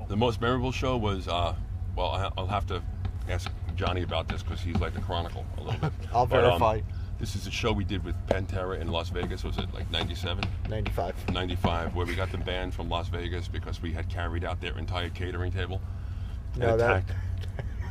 The most memorable show was, well, I'll have to ask Johnny about this because he's like the Chronicle a little bit. I'll verify. This is a show we did with Pantera in Las Vegas. Was it like 97? 95. 95, where we got them banned from Las Vegas because we had carried out their entire catering table. No, that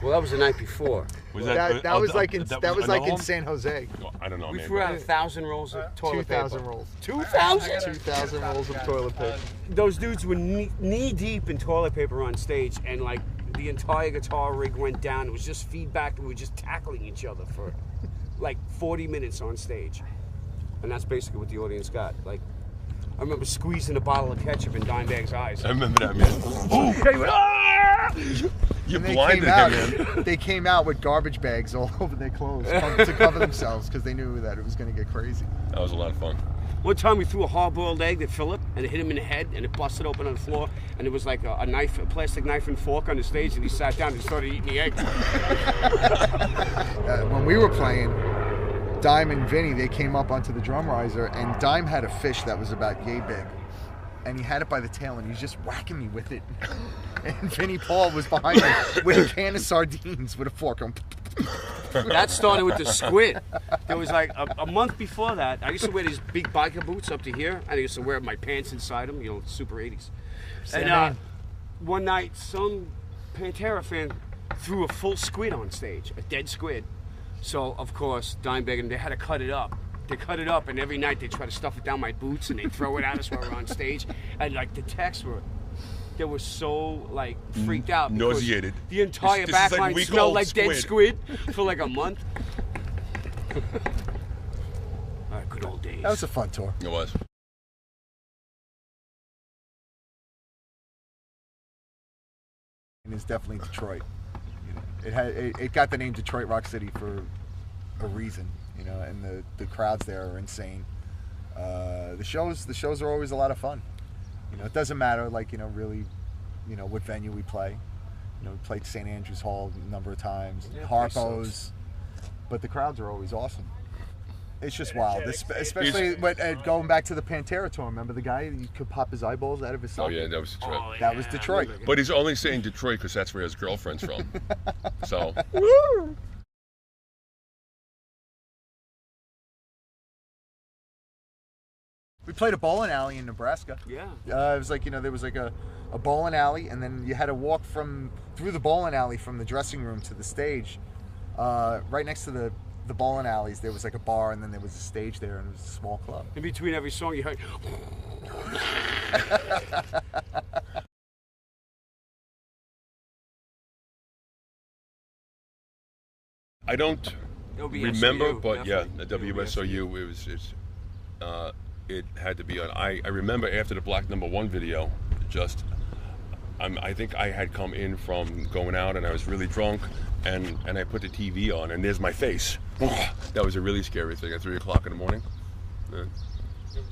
Well, that was the night before. Was that was like in Anaheim? San Jose. Well, I don't know. We maybe. threw out 1,000 rolls of toilet paper. 2,000 rolls. 2,000? 2,000 rolls of toilet paper. Those dudes were knee deep in toilet paper on stage, and like the entire guitar rig went down. It was just feedback. We were just tackling each other for like 40 minutes on stage, and that's basically what the audience got. Like, I remember squeezing a bottle of ketchup in Dimebag's eyes. I remember that, man. Ooh, They went, "Ah!" You And blinded him, man. They came out with garbage bags all over their clothes to cover themselves because they knew that it was going to get crazy. That was a lot of fun. One time we threw a hard-boiled egg at Philip, and it hit him in the head, and it busted open on the floor, and it was like a knife, a plastic knife and fork on the stage, and he sat down and started eating the egg. When we were playing, Dime and Vinny, they came up onto the drum riser, and Dime had a fish that was about yay big. And he had it by the tail, and he was just whacking me with it. And Vinny Paul was behind me with a can of sardines with a fork. That started with the squid. There was like a month before that, I used to wear these big biker boots up to here, and I used to wear my pants inside them, you know, super 80s. And one night, some Pantera fan threw a full squid on stage, a dead squid. So, of course, Dimebag and they had to cut it up. They cut it up, and every night they try to stuff it down my boots, and they throw it at us while we're on stage. And like the techs they were so like freaked out, nauseated. The entire This is like backline week-old smelled like dead squid. for like a month. All right, good old days. That was a fun tour. It was. And it's definitely Detroit. It got the name Detroit Rock City for a reason, you know, and the crowds there are insane. The shows are always a lot of fun. You know, it doesn't matter, like, you know, really, you know, what venue we play. You know, we played St. Andrews Hall a number of times, Harpo's, but the crowds are always awesome. It's just wild, especially going back to the Pantera tour. Remember the guy, you could pop his eyeballs out of his socket? Oh, yeah, that was Detroit. Oh, yeah. That was Detroit. But he's only saying Detroit because that's where his girlfriend's from. So. We played a bowling alley in Nebraska. Yeah. It was like, you know, there was like a bowling alley, and then you had to walk through the bowling alley from the dressing room to the stage. Right next to the bowling alleys, there was like a bar, and then there was a stage there, and it was a small club. In between every song, you heard. I don't remember, but yeah, the WSOU, it had to be on. I remember after the Black No. 1 video, I think I had come in from going out and I was really drunk, and I put the TV on and there's my face. That was a really scary thing at 3 o'clock in the morning. Yeah.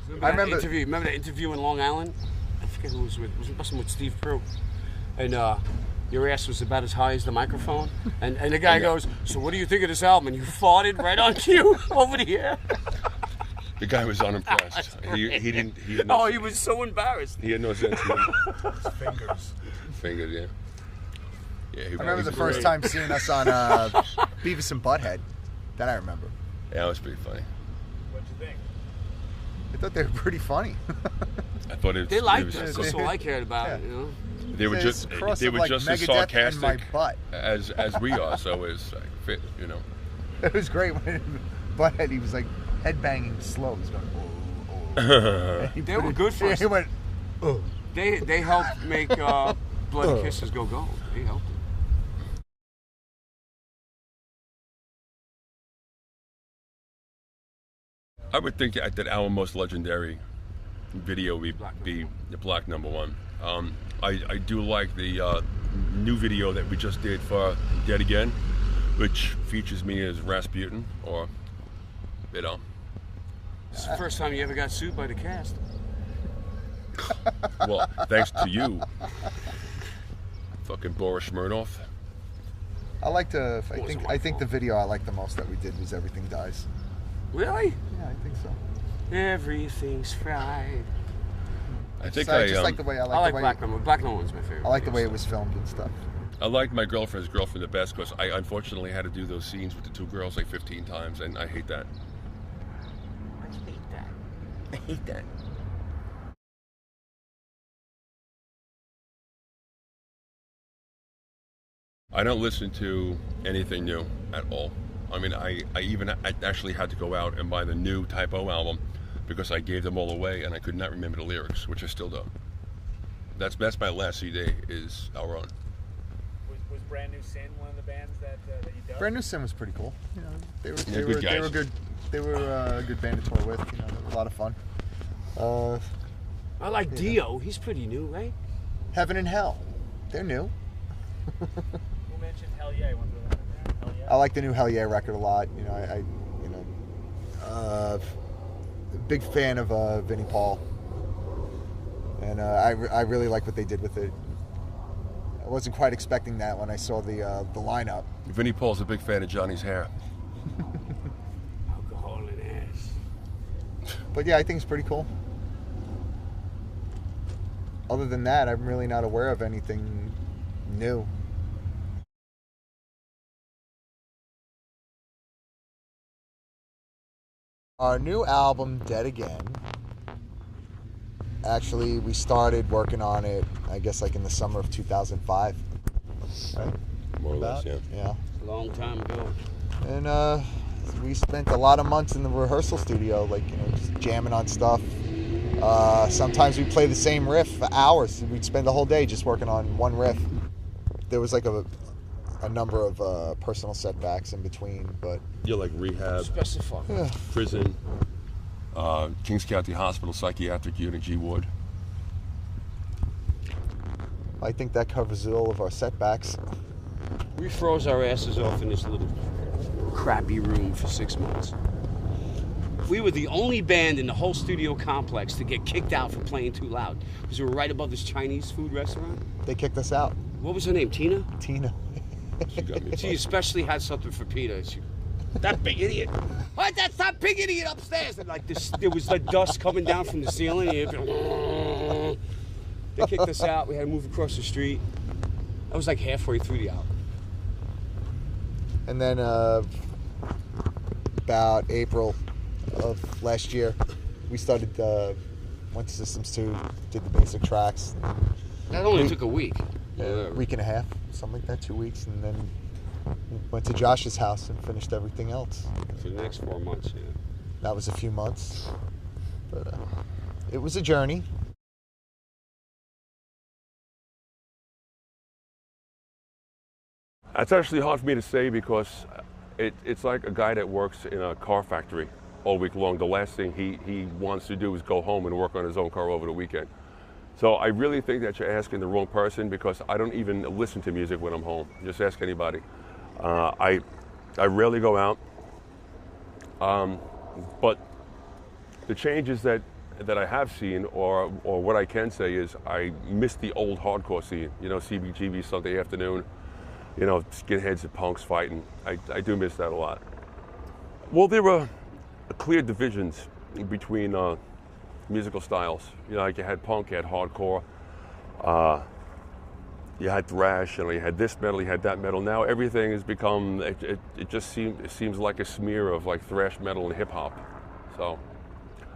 Remember that interview in Long Island? I forget who it was with. It was with Steve Prue. And your ass was about as high as the microphone. And the guy goes, "So what do you think of this album?" And you farted right on cue over the air. The guy was unimpressed. He didn't. He was so embarrassed. He had no sense of Fingers, yeah. Yeah, I remember the first time seeing us on Beavis and Butthead. That I remember. Yeah, it was pretty funny. What'd you think? I thought they were pretty funny. I thought They liked us. That's all I cared about, you know. They were just as Megadeth sarcastic my butt. as we are. So it's like fit, you know. It was great when Butthead, he was like headbanging slow. He was going, oh. They were good for us. He went, oh. They helped make Blood Kisses go gold. They helped. I would think that our most legendary video would be the Black No. 1. I do like the new video that we just did for Dead Again, which features me as Rasputin, or, you know. It's the first time you ever got sued by the cast. Well, thanks to you, fucking Boris Smirnoff. I think the video I liked the most that we did was Everything Dies. Really? Yeah, I think so. Everything's fried. I think So I just like the way I like the way, Black No One. Black No One's my favorite. I like the way it was filmed and stuff. I liked My Girlfriend's Girlfriend the best because I unfortunately had to do those scenes with the two girls like 15 times, and I hate that. I hate that. I hate that. I don't listen to anything new at all. I mean, I actually had to go out and buy the new Typo album because I gave them all away and I could not remember the lyrics, which I still don't. That's my last CD is Our Own. Was Brand New Sin one of the bands that you dug? Brand New Sin was pretty cool. You know, they good were guys. good. They were a good band to tour with. You know, they were a lot of fun. I like Dio. He's pretty new, right? Heaven and Hell, they're new. Who mentioned Hell Yeah? You want to throw that in there? Hell Yeah? I like the new Hell Yeah record a lot. You know, I big fan of Vinnie Paul, and I really like what they did with it. I wasn't quite expecting that when I saw the lineup. Vinnie Paul's a big fan of Johnny's hair. Alcohol and ass. But yeah, I think it's pretty cool. Other than that, I'm really not aware of anything new. Our new album, Dead Again, actually, we started working on it, I guess, like in the summer of 2005. Right? More or less, About? yeah. Yeah. A long time ago. And we spent a lot of months in the rehearsal studio, like, you know, just jamming on stuff. Sometimes we play the same riff for hours. We'd spend the whole day just working on one riff. There was like a number of personal setbacks in between, but You're like rehab, Specify. prison, Kings County Hospital Psychiatric Unit, G Wood. I think that covers all of our setbacks. We froze our asses off in this little crappy room for 6 months. We were the only band in the whole studio complex to get kicked out for playing too loud because we were right above this Chinese food restaurant. They kicked us out. What was her name? Tina? Tina. She got me. She especially had something for Peter. That big idiot. What? That's that big idiot upstairs. And like this, there was like dust coming down from the ceiling. They kicked us out. We had to move across the street. I was like halfway through the album. And then about April of last year, we started, went to Systems 2, did the basic tracks. That only took a week. A week and a half, something like that, 2 weeks, and then went to Josh's house and finished everything else. For the next 4 months, yeah. That was a few months, but it was a journey. That's actually hard for me to say because it's like a guy that works in a car factory all week long. The last thing he wants to do is go home and work on his own car over the weekend. So I really think that you're asking the wrong person because I don't even listen to music when I'm home. Just ask anybody. I rarely go out, but the changes that I have seen, or what I can say is I miss the old hardcore scene. You know, CBGB Sunday afternoon. You know, skinheads and punks fighting. I do miss that a lot. Well, there were clear divisions between musical styles. You know, like you had punk, you had hardcore, you had thrash, you had this metal, you had that metal. Now everything has become, it just seems like a smear of like thrash metal and hip hop. So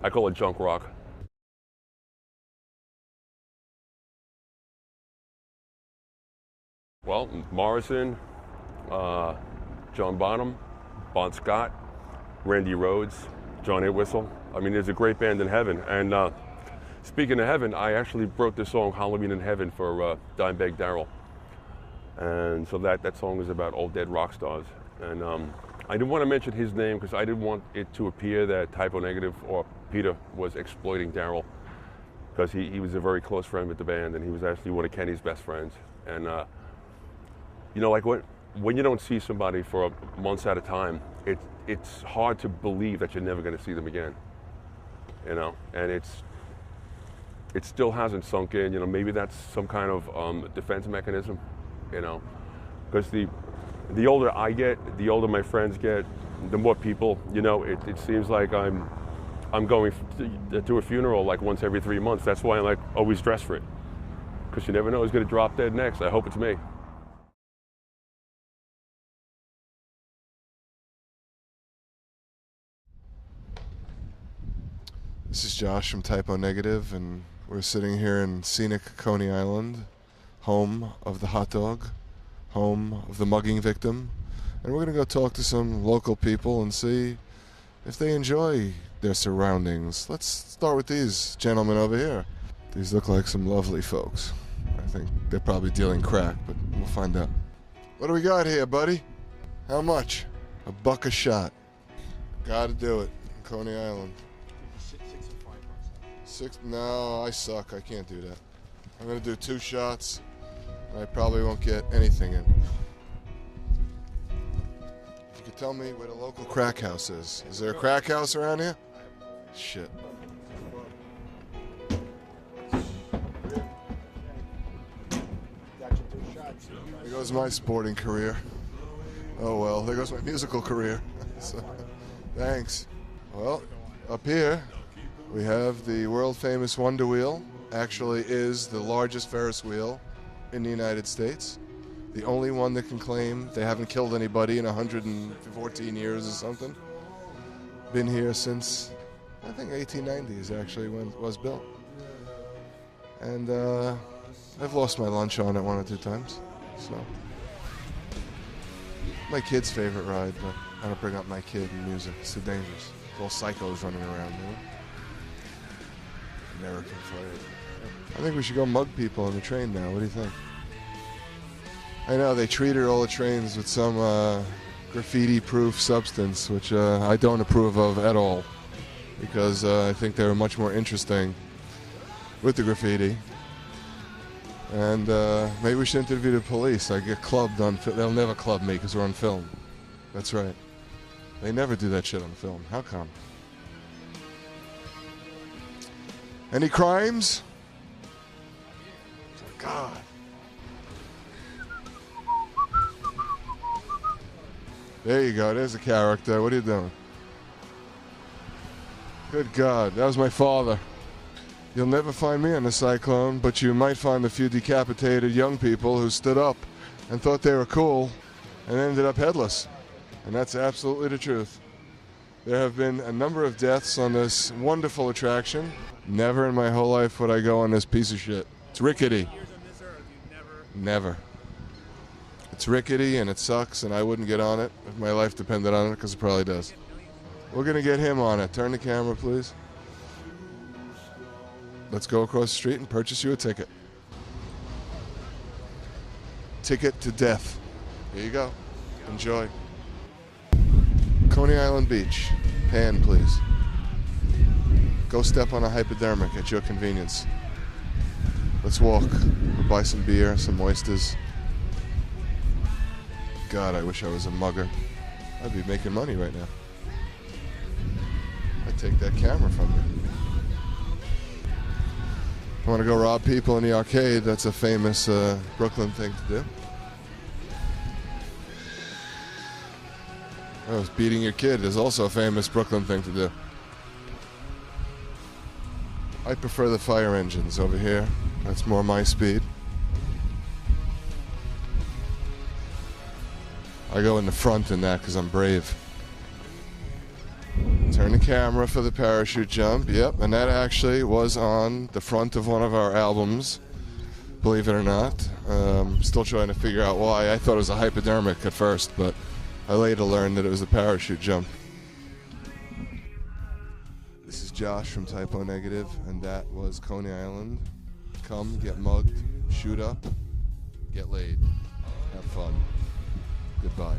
I call it junk rock. Well, Morrison, John Bonham, Bon Scott, Randy Rhoads, John Entwistle. I mean, there's a great band in Heaven. And speaking of Heaven, I actually wrote this song, Halloween in Heaven, for Dimebag Darrell. And so that song is about old dead rock stars. And I didn't want to mention his name because I didn't want it to appear that Typo Negative or Peter was exploiting Darrell, because he was a very close friend with the band and he was actually one of Kenny's best friends. And you know, like when you don't see somebody for months at a time, it's hard to believe that you're never going to see them again. You know, and it still hasn't sunk in. You know, maybe that's some kind of defense mechanism. You know, because the older I get, the older my friends get, the more people. You know, it seems like I'm I'm going to a funeral like once every 3 months. That's why I'm like always dressed for it, because you never know who's going to drop dead next. I hope it's me. This is Josh from Typo Negative, and we're sitting here in scenic Coney Island, home of the hot dog, home of the mugging victim, and we're going to go talk to some local people and see if they enjoy their surroundings. Let's start with these gentlemen over here. These look like some lovely folks. I think they're probably dealing crack, but we'll find out. What do we got here, buddy? How much? $1 a shot. Gotta do it. Coney Island. No, I suck. I can't do that. I'm gonna do 2 shots, and I probably won't get anything in. If you could tell me where the local crack house is. Is there a crack house around here? Shit. There goes my sporting career. Oh well, there goes my musical career. So, thanks. Well, up here we have the world famous Wonder Wheel. Actually is the largest Ferris wheel in the United States. The only one that can claim they haven't killed anybody in 114 years or something. Been here since, I think 1890 is actually when it was built. And I've lost my lunch on it 1 or 2 times. So, my kid's favorite ride, but I don't bring up my kid in music. It's too dangerous. It's all psychos running around, you know? American flag. I think we should go mug people on the train now. What do you think? I know they treated all the trains with some graffiti-proof substance, which I don't approve of at all, because I think they were much more interesting with the graffiti. And maybe we should interview the police. I get clubbed on film. They'll never club me because we're on film. That's right. They never do that shit on film. How come? Any crimes? Oh, God. There you go. There's a character. What are you doing? Good God. That was my father. You'll never find me on the Cyclone, but you might find a few decapitated young people who stood up and thought they were cool and ended up headless. And that's absolutely the truth. There have been a number of deaths on this wonderful attraction. Never in my whole life would I go on this piece of shit. It's rickety. Never. It's rickety and it sucks, and I wouldn't get on it if my life depended on it, because it probably does. We're going to get him on it. Turn the camera, please. Let's go across the street and purchase you a ticket. Ticket to death. Here you go. Enjoy. Coney Island Beach. Pan, please. Go step on a hypodermic at your convenience. Let's walk. We'll buy some beer, some oysters. God, I wish I was a mugger. I'd be making money right now. I'd take that camera from you. I want to go rob people in the arcade. That's a famous Brooklyn thing to do. Oh, beating your kid is also a famous Brooklyn thing to do. I prefer the fire engines over here. That's more my speed. I go in the front in that because I'm brave. Turn the camera for the parachute jump. Yep, and that actually was on the front of one of our albums, believe it or not. Still trying to figure out why. I thought it was a hypodermic at first, but I later learned that it was a parachute jump. This is Josh from Typo Negative, and that was Coney Island. Come, get mugged, shoot up, get laid, have fun. Goodbye.